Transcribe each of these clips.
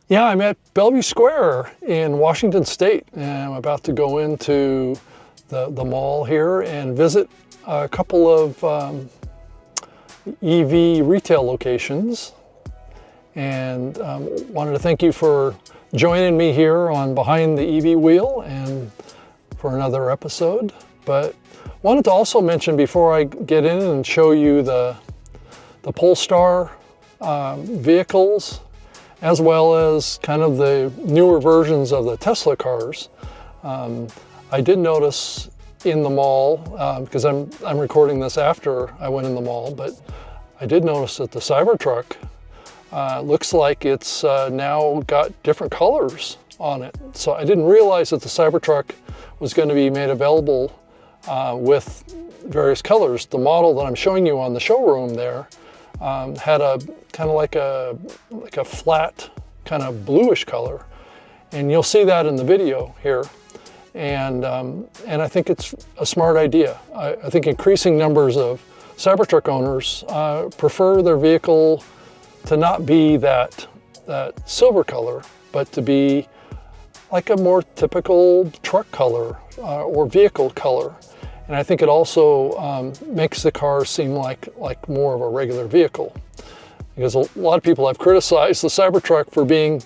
Yeah, I'm at Bellevue Square in Washington State, and I'm about to go into the mall here and visit a couple of EV retail locations. And wanted to thank you for joining me here on Behind the EV Wheel and for another episode. But wanted to also mention before I get in and show you the Polestar vehicles, as well as kind of the newer versions of the Tesla cars. I did notice in the mall, because I'm recording this after I went in the mall, but I did notice that the Cybertruck looks like it's now got different colors on it. So I didn't realize that the Cybertruck was going to be made available with various colors. The model that I'm showing you on the showroom there had a kind of like a flat kind of bluish color, and you'll see that in the video here. And I think it's a smart idea. I think increasing numbers of Cybertruck owners prefer their vehicle to not be that silver color, but to be like a more typical truck color or vehicle color. And I think it also makes the car seem like more of a regular vehicle. Because a lot of people have criticized the Cybertruck for being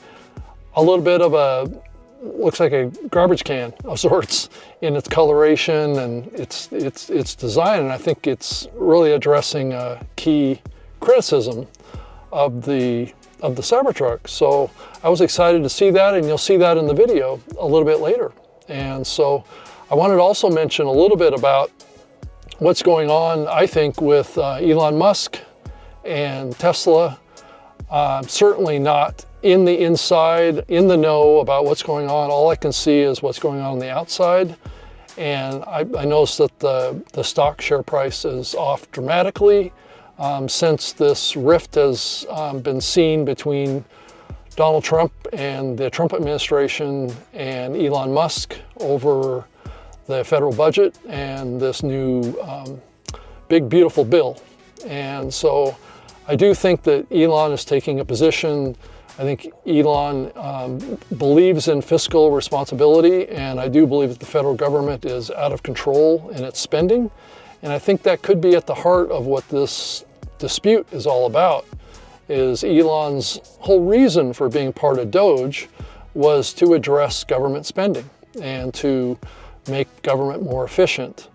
a little bit of looks like a garbage can of sorts in its coloration and its design. And I think it's really addressing a key criticism of the Cybertruck. So I was excited to see that, and you'll see that in the video a little bit later. And so I wanted to also mention a little bit about what's going on, I think, with Elon Musk and Tesla. Certainly not in the inside, in the know about what's going on. All I can see is what's going on the outside. And I noticed that the stock share price is off dramatically since this rift has been seen between Donald Trump and the Trump administration and Elon Musk over the federal budget and this new big beautiful bill. And so I do think that Elon is taking a position. I think Elon believes in fiscal responsibility, and I do believe that the federal government is out of control in its spending. And I think that could be at the heart of what this dispute is all about. Is Elon's whole reason for being part of Doge was to address government spending and to make government more efficient.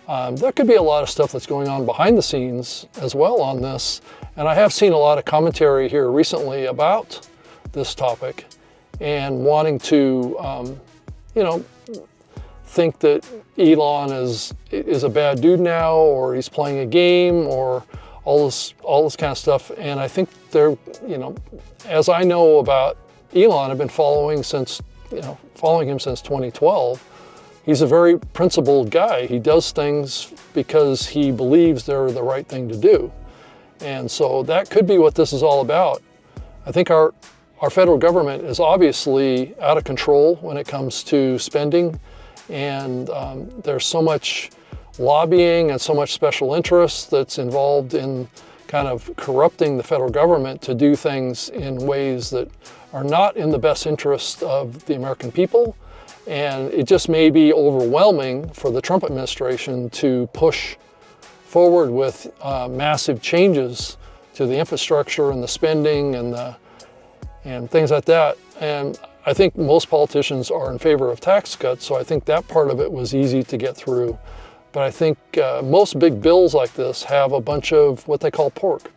There could be a lot of stuff that's going on behind the scenes as well on this, and I have seen a lot of commentary here recently about this topic and wanting to, think that Elon is a bad dude now, or he's playing a game, or all this kind of stuff. And I think as I know about Elon, I've been following him since 2012. He's a very principled guy. He does things because he believes they're the right thing to do. And so that could be what this is all about. I think our federal government is obviously out of control when it comes to spending. And there's so much lobbying and so much special interest that's involved in kind of corrupting the federal government to do things in ways that are not in the best interest of the American people. And it just may be overwhelming for the Trump administration to push forward with massive changes to the infrastructure and the spending and things like that. And I think most politicians are in favor of tax cuts, so I think that part of it was easy to get through. But I think most big bills like this have a bunch of what they call pork,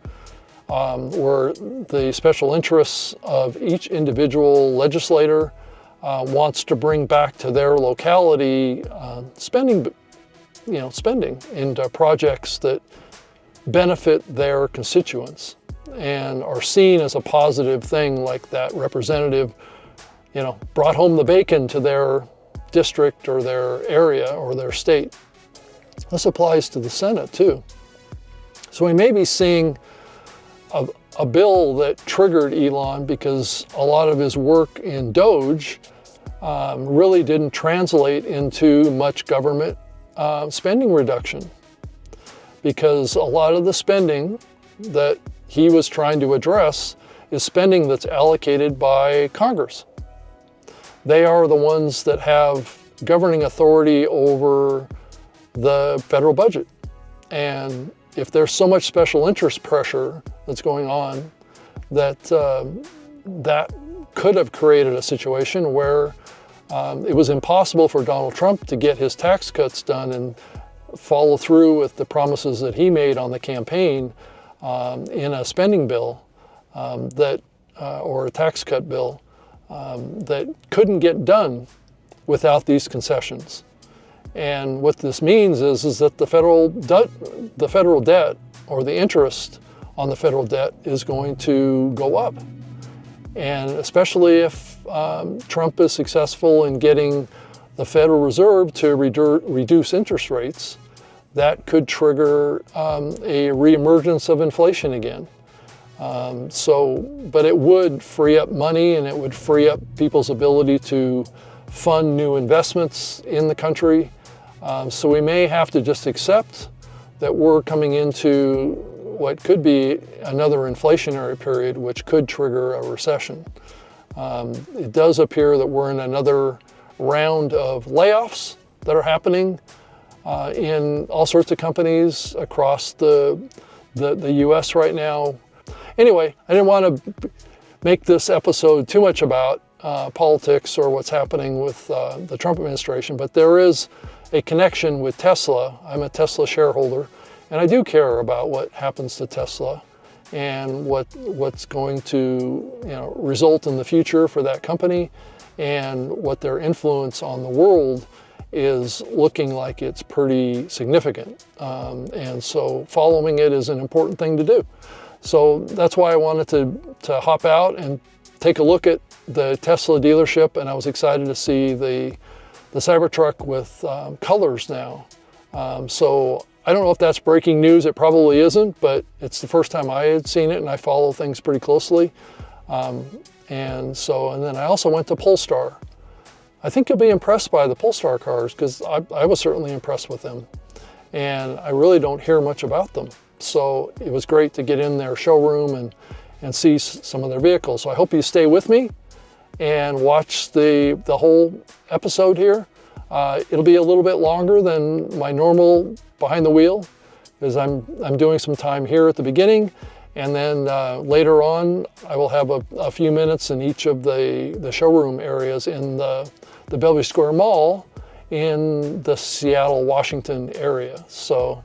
where the special interests of each individual legislator wants to bring back to their locality spending into projects that benefit their constituents and are seen as a positive thing, like that representative, brought home the bacon to their district or their area or their state. This applies to the Senate too. So we may be seeing a bill that triggered Elon because a lot of his work in Doge really didn't translate into much government spending reduction, because a lot of the spending that he was trying to address is spending that's allocated by Congress. They are the ones that have governing authority over the federal budget. And if there's so much special interest pressure that's going on, that that could have created a situation where it was impossible for Donald Trump to get his tax cuts done and follow through with the promises that he made on the campaign in a spending bill or a tax cut bill that couldn't get done without these concessions. And what this means is that the federal debt or the interest on the federal debt is going to go up. And especially if Trump is successful in getting the Federal Reserve to reduce interest rates, that could trigger a reemergence of inflation again. But it would free up money, and it would free up people's ability to fund new investments in the country. So we may have to just accept that we're coming into what could be another inflationary period, which could trigger a recession. It does appear that we're in another round of layoffs that are happening in all sorts of companies across the US right now. Anyway, I didn't want to make this episode too much about politics or what's happening with the Trump administration, but there is a connection with Tesla. I'm a Tesla shareholder, and I do care about what happens to Tesla and what's going to result in the future for that company, and what their influence on the world is looking like it's pretty significant. And so following it is an important thing to do. So that's why I wanted to hop out and take a look at the Tesla dealership, and I was excited to see the Cybertruck with colors now. So I don't know if that's breaking news. It probably isn't, but it's the first time I had seen it, and I follow things pretty closely. And then I also went to Polestar. I think you'll be impressed by the Polestar cars, because I was certainly impressed with them. And I really don't hear much about them. So it was great to get in their showroom and see some of their vehicles. So I hope you stay with me and watch the whole episode here. It'll be a little bit longer than my normal behind the wheel, because I'm doing some time here at the beginning, and then later on I will have a few minutes in each of the showroom areas in the Bellevue Square Mall in the Seattle, Washington area. So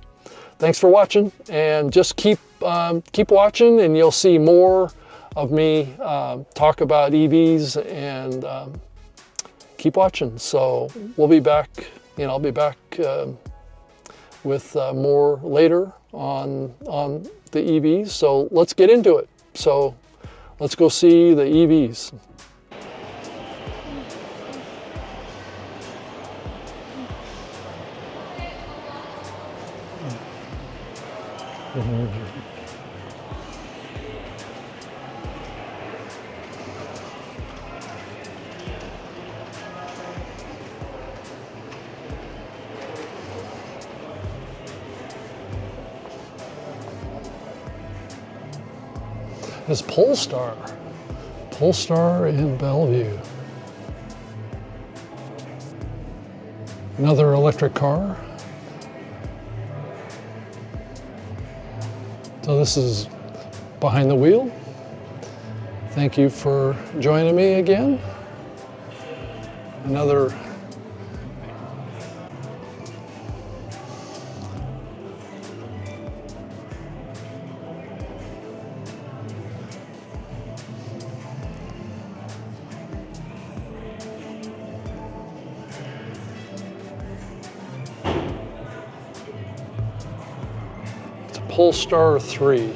thanks for watching, and just keep watching, and you'll see more of me talk about EVs, and keep watching. So we'll be back, I'll be back with more later on the EVs. So let's get into it. So let's go see the EVs. Is Polestar in Bellevue. Another electric car. So this is behind the wheel. Thank you for joining me again. Another Polestar 3.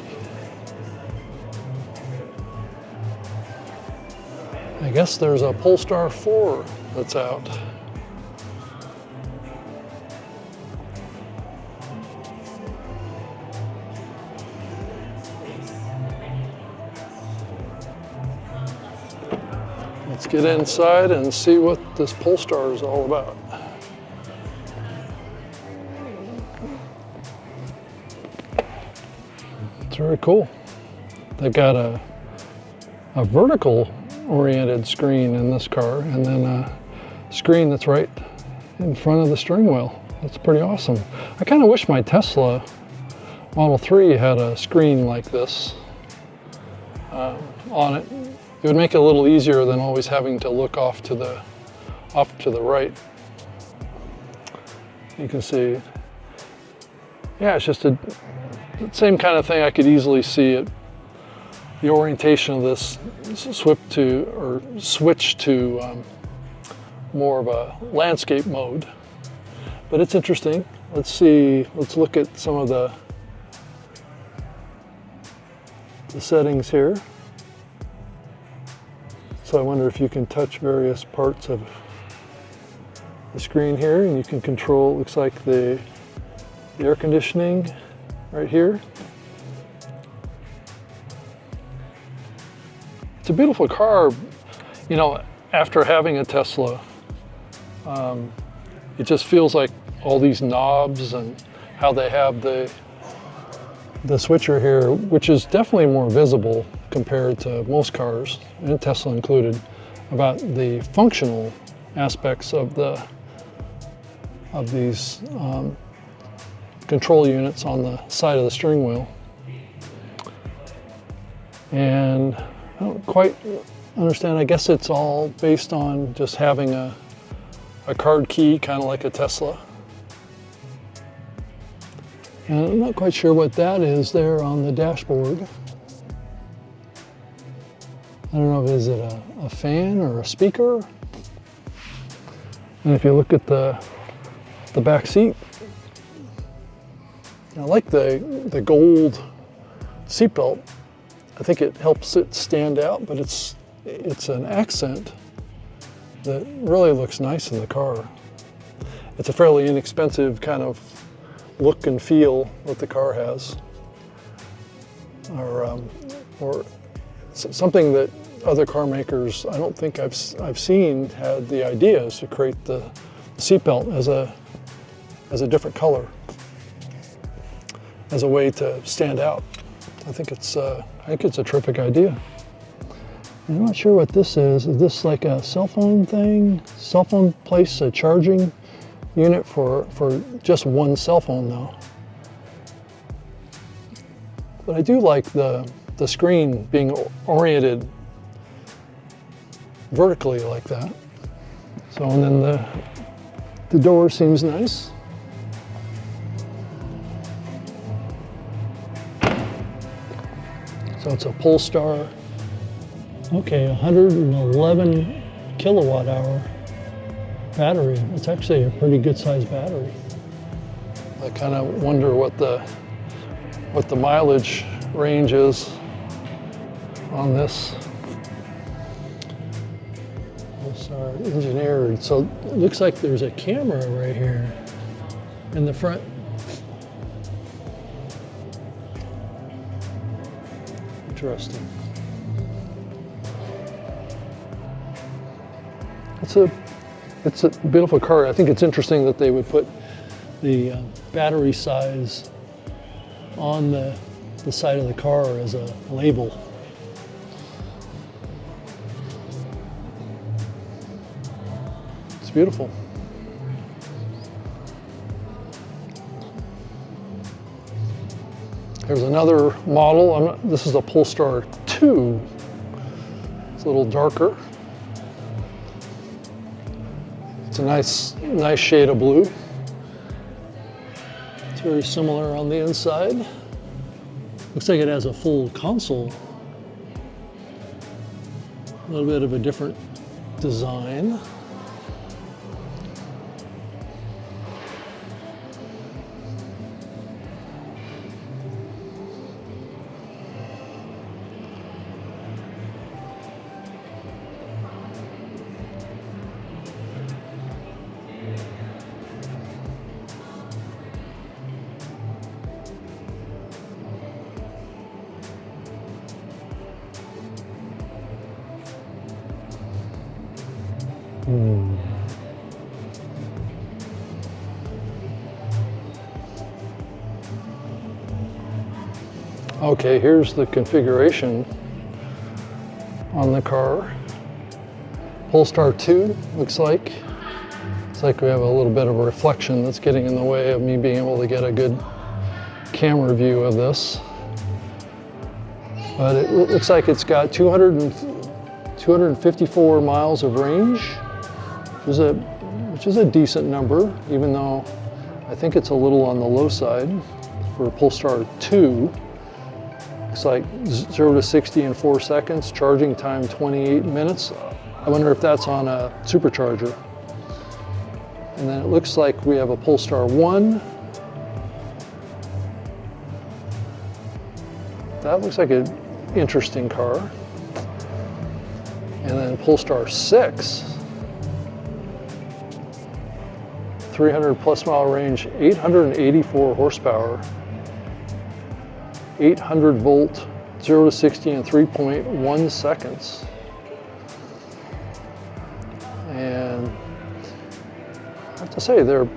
I guess there's a Polestar 4 that's out. Let's get inside and see what this Polestar is all about. It's very cool. They've got a a vertical oriented screen in this car, and then a screen that's right in front of the steering wheel. That's pretty awesome. I kind of wish my Tesla Model 3 had a screen like this on it. It would make it a little easier than always having to look off to the right. You can see, yeah, it's just the same kind of thing. I could easily see it. The orientation of this switch to more of a landscape mode. But it's interesting. Let's look at some of the settings here. So I wonder if you can touch various parts of the screen here, and you can control, looks like the air conditioning right here. It's a beautiful car. You know, after having a Tesla, it just feels like all these knobs and how they have the switcher here, which is definitely more visible compared to most cars, and Tesla included, about the functional aspects of these control units on the side of the steering wheel. And I don't quite understand. I guess it's all based on just having a card key, kind of like a Tesla. And I'm not quite sure what that is there on the dashboard. I don't know if is it a fan or a speaker. And if you look at the back seat, I like the gold seatbelt. I think it helps it stand out, but it's an accent that really looks nice in the car. It's a fairly inexpensive kind of look and feel that the car has, or something that other car makers, I don't think I've seen, had the idea is to create the seatbelt as a different color, as a way to stand out. I think it's a terrific idea. I'm not sure what this is. Is this like a cell phone thing? Cell phone place, a charging unit for just one cell phone though. But I do like the screen being oriented vertically like that. So, and then the door seems nice. So it's a Polestar, okay, 111 kilowatt hour battery. It's actually a pretty good sized battery. I kind of wonder what the mileage range is on this. Polestar engineered. So it looks like there's a camera right here in the front. Interesting. It's a beautiful car. I think it's interesting that they would put the battery size on the side of the car as a label. It's beautiful. There's another model. This is a Polestar 2. It's a little darker. It's a nice shade of blue. It's very similar on the inside. Looks like it has a full console. A little bit of a different design. Okay, here's the configuration on the car. Polestar 2 looks like. It's like we have a little bit of a reflection that's getting in the way of me being able to get a good camera view of this. But it looks like it's got 254 miles of range, which is a decent number, even though I think it's a little on the low side for Polestar 2. Looks like 0 to 60 in 4 seconds, charging time 28 minutes. I wonder if that's on a supercharger. And then it looks like we have a Polestar 1. That looks like an interesting car. And then Polestar 6. 300 plus mile range, 884 horsepower, 800 volt, 0 to 60 in 3.1 seconds. And I have to say, they're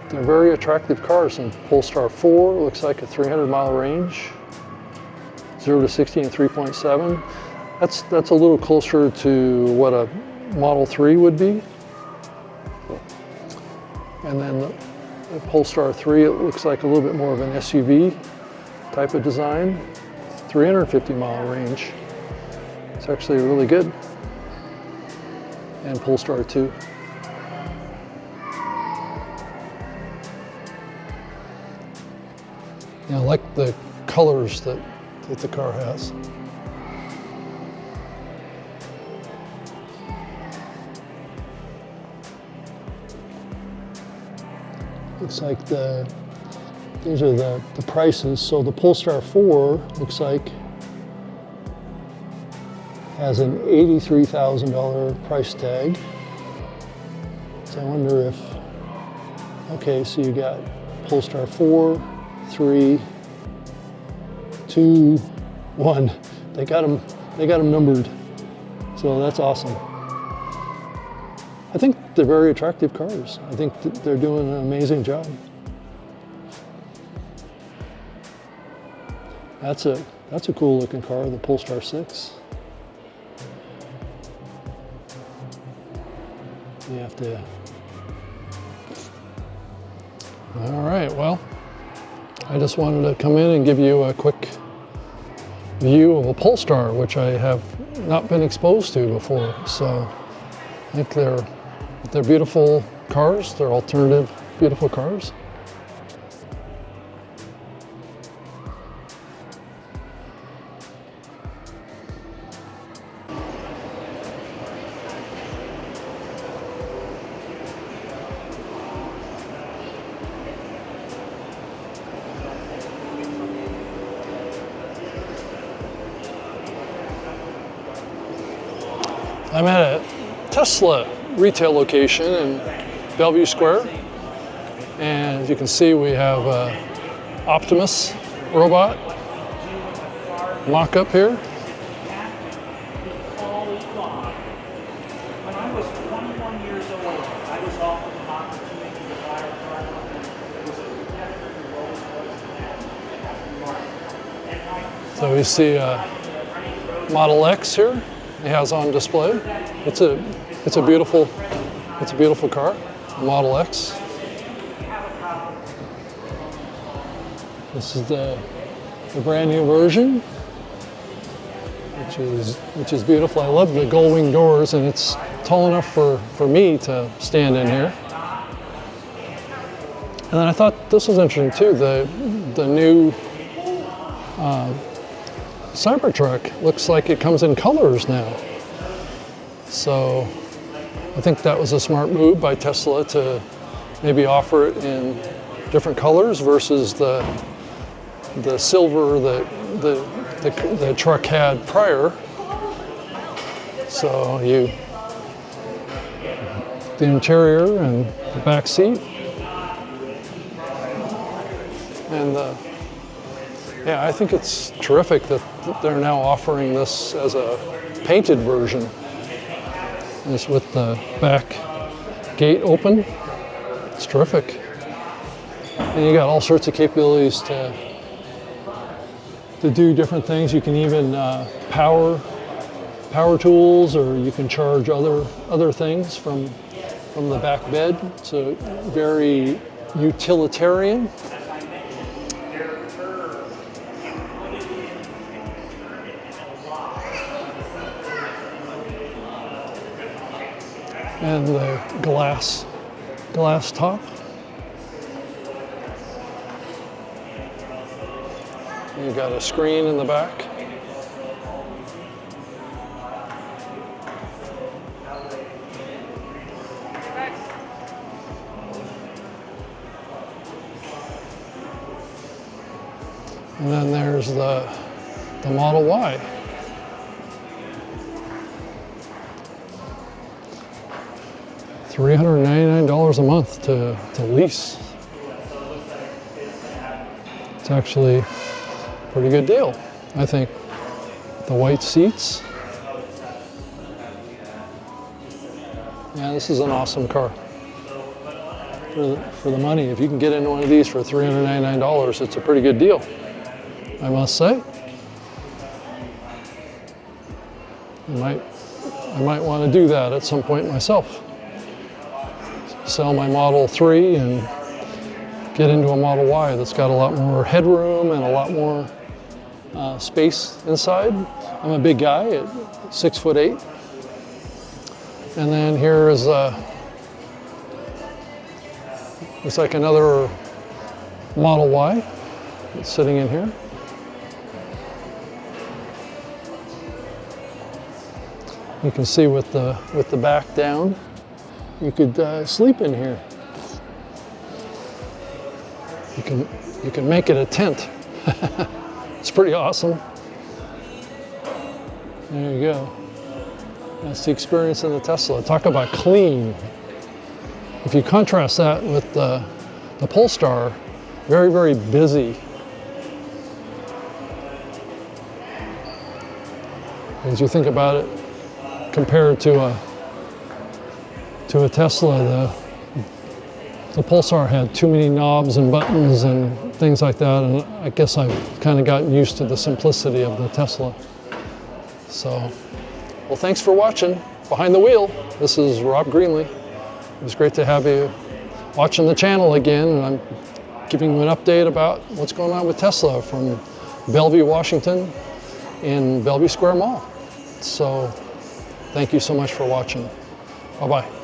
very attractive cars. And Polestar 4 looks like a 300 mile range, 0 to 60 in 3.7. That's a little closer to what a Model 3 would be. And then the Polestar 3, it looks like a little bit more of an SUV type of design, 350 mile range. It's actually really good. And Polestar 2. I like the colors that the car has. Looks like these are the prices. So the Polestar 4 looks like has an $83,000 price tag. So I wonder if, okay, so you got Polestar 4, 3, 2, 1. They got them numbered. So that's awesome. I think they're very attractive cars. I think they're doing an amazing job. That's a cool looking car, the Polestar 6. You have to. All right, well, I just wanted to come in and give you a quick view of a Polestar, which I have not been exposed to before. So I think they're beautiful cars. They're alternative, beautiful cars. I'm at a Tesla retail location in Bellevue Square, and as you can see, we have Optimus robot mock-up here. When I was 21 years old, I was offered an opportunity to buy a car. It was a competitor to Rolls-Royce. So we see Model X here. It has on display. It's a beautiful car, a Model X. This is the brand new version, which is beautiful. I love the gull wing doors, and it's tall enough for me to stand in here. And then I thought this was interesting too. The new Cybertruck looks like it comes in colors now. So I think that was a smart move by Tesla to maybe offer it in different colors versus the silver that the truck had prior. So the interior and the back seat, and yeah, I think it's terrific that they're now offering this as a painted version. It's with the back gate open. It's terrific. And you got all sorts of capabilities to do different things. You can even power power tools, or you can charge other things from the back bed. So very utilitarian. And the glass top. You've got a screen in the back. And then there's the Model Y. $399 a month to lease. It's actually a pretty good deal, I think. The white seats. Yeah, this is an awesome car. For the money, if you can get into one of these for $399, it's a pretty good deal, I must say. I might want to do that at some point myself. Sell my Model 3 and get into a Model Y that's got a lot more headroom and a lot more space inside. I'm a big guy at 6'8". And then here is it's like another Model Y that's sitting in here. You can see with the back down, you could sleep in here. You can make it a tent. It's pretty awesome. There you go. That's the experience in the Tesla. Talk about clean. If you contrast that with the Polestar, very, very busy. As you think about it, compared to a Tesla, the Polestar had too many knobs and buttons and things like that, and I guess I've kind of gotten used to the simplicity of the Tesla. So, well, thanks for watching Behind the Wheel. This is Rob Greenlee. It was great to have you watching the channel again, and I'm giving you an update about what's going on with Tesla from Bellevue, Washington, in Bellevue Square Mall. So, thank you so much for watching. Bye-bye.